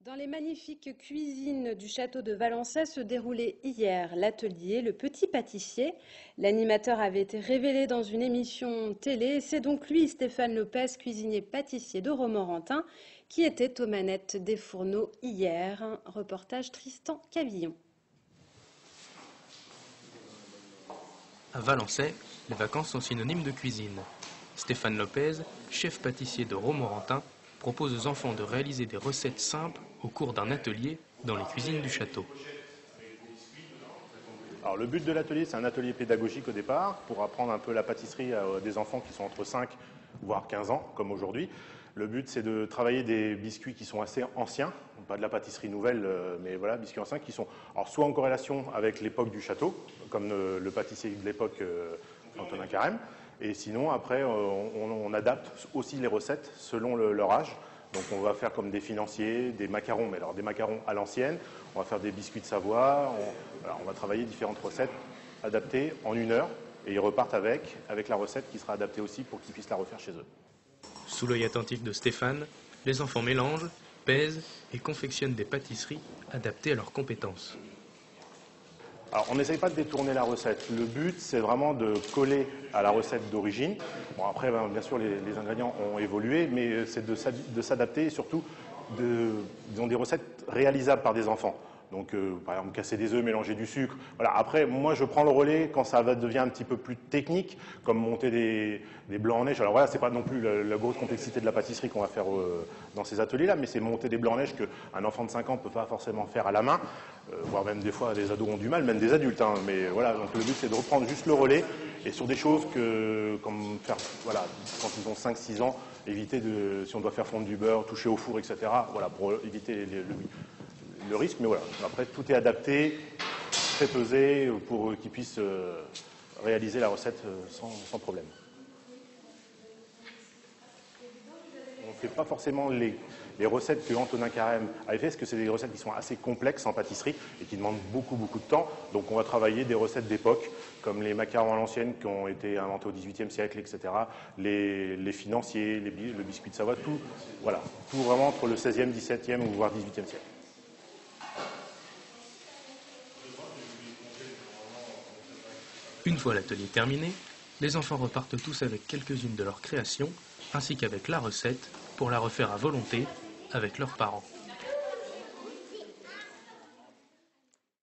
Dans les magnifiques cuisines du château de Valençay se déroulait hier l'atelier Le Petit Pâtissier. L'animateur avait été révélé dans une émission télé. C'est donc lui, Stéphane Lopez, cuisinier pâtissier de Romorantin, qui était aux manettes des fourneaux hier. Un reportage Tristan Cavillon. À Valençay, les vacances sont synonymes de cuisine. Stéphane Lopez, chef pâtissier de Romorantin, propose aux enfants de réaliser des recettes simples au cours d'un atelier dans les cuisines du château. Alors, le but de l'atelier, c'est un atelier pédagogique au départ, pour apprendre un peu la pâtisserie à des enfants qui sont entre 5 voire 15 ans, comme aujourd'hui. Le but, c'est de travailler des biscuits qui sont assez anciens, pas de la pâtisserie nouvelle, mais voilà, biscuits anciens qui sont alors, soit en corrélation avec l'époque du château, comme le pâtissier de l'époque, Antonin Carême, et sinon, après, on adapte aussi les recettes selon leur âge. Donc on va faire comme des financiers, des macarons, mais alors des macarons à l'ancienne, on va faire des biscuits de Savoie, on va travailler différentes recettes adaptées en 1 heure, et ils repartent avec la recette qui sera adaptée aussi pour qu'ils puissent la refaire chez eux. Sous l'œil attentif de Stéphane, les enfants mélangent, pèsent et confectionnent des pâtisseries adaptées à leurs compétences. Alors, on n'essaye pas de détourner la recette. Le but, c'est vraiment de coller à la recette d'origine. Bon, après, bien sûr, les ingrédients ont évolué, mais c'est de s'adapter et surtout disons, des recettes réalisables par des enfants. Donc, par exemple, casser des œufs, mélanger du sucre. Voilà. Après, moi, je prends le relais quand ça devient un petit peu plus technique, comme monter des blancs en neige. Alors voilà, c'est pas non plus la grosse complexité de la pâtisserie qu'on va faire dans ces ateliers-là, mais c'est monter des blancs en neige qu'un enfant de 5 ans ne peut pas forcément faire à la main, voire même des fois des ados ont du mal, même des adultes. Hein. Mais voilà, donc le but, c'est de reprendre juste le relais et sur des choses comme faire, voilà, quand ils ont 5-6 ans, éviter si on doit faire fondre du beurre, toucher au four, etc. Voilà, pour éviter le risque, mais voilà. Après, tout est adapté, très pesé pour qu'ils puissent réaliser la recette sans problème. On ne fait pas forcément les recettes que Antonin Carême avait fait, parce que c'est des recettes qui sont assez complexes en pâtisserie et qui demandent beaucoup de temps. Donc on va travailler des recettes d'époque, comme les macarons à l'ancienne qui ont été inventés au XVIIIe siècle, etc. Les financiers, le biscuit de Savoie, tout, voilà, tout vraiment entre le XVIe, XVIIe ou voire XVIIIe siècle. Une fois l'atelier terminé, les enfants repartent tous avec quelques-unes de leurs créations, ainsi qu'avec la recette, pour la refaire à volonté avec leurs parents.